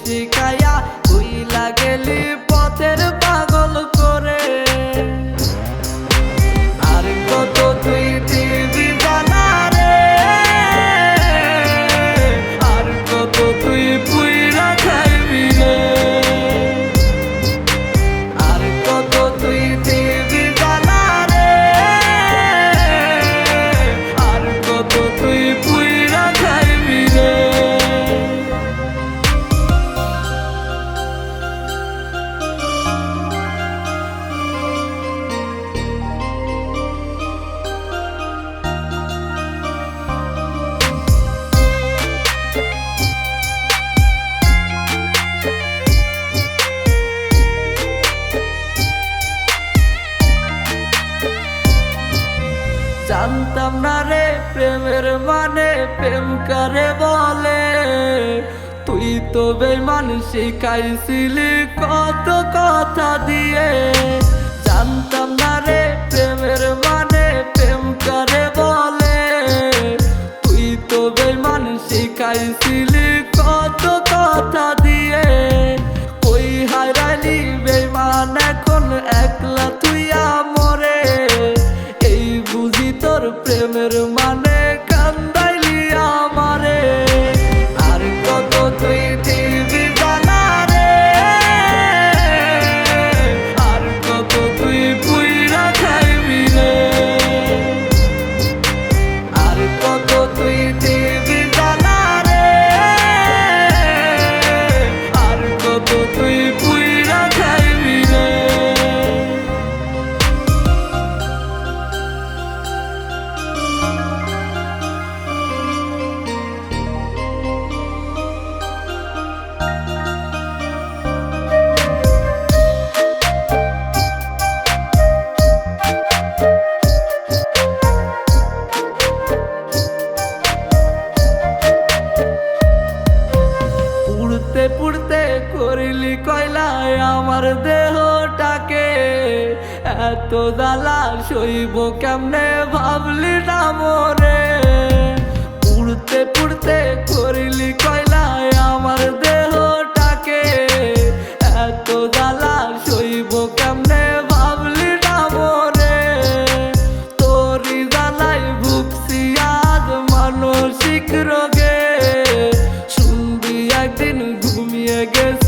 শিখাইয়া ভুইলা গেলি পথের পাগল করে। আর কত তুই দিবি জানা রে, আর কত তুই পুইরা খাইবি রে, আর কত তুই দিবি জানা রে, আর কত তুই পুইরা খাইবি রে। জানতাম না রে প্রেমের মানে প্রেম করে বলে, তুই তো বেঈমান শিখাইছিলি কত কথা দিয়ে। জানতাম না রে প্রেমের মানে প্রেম করে বলে, তুই তো বেঈমান শিখাইছিলি কত কথা দিয়ে। কই হারাইলি বেঈমান এখন একলা তুই আমরে, এই বুঝি তোর প্রেমের মানে কান্দাইলি আমারে। আর কত তুই দিবি জানা রে, আর কত তুই পুইরা খাইবি রে, আর কত তুই দিবি জানা রে, আর কত তুই পুইরা খাইবি রে। পুড়তে পুড়তে করিলি কয়লায় আমার দেহটাকে, এত জ্বালা সইব কেমনে ভাবলি না মোরে। পুড়তে পুড়তে করিলি কয়লায় আমার দেহটাকে, এত জ্বালা সইব কেমনে ভাবলি না মোরে। তোরি জ্বালাই ভুগছি আজ মানসিক রোগে, শুনবি একদিন ঘুমিয়ে গেছে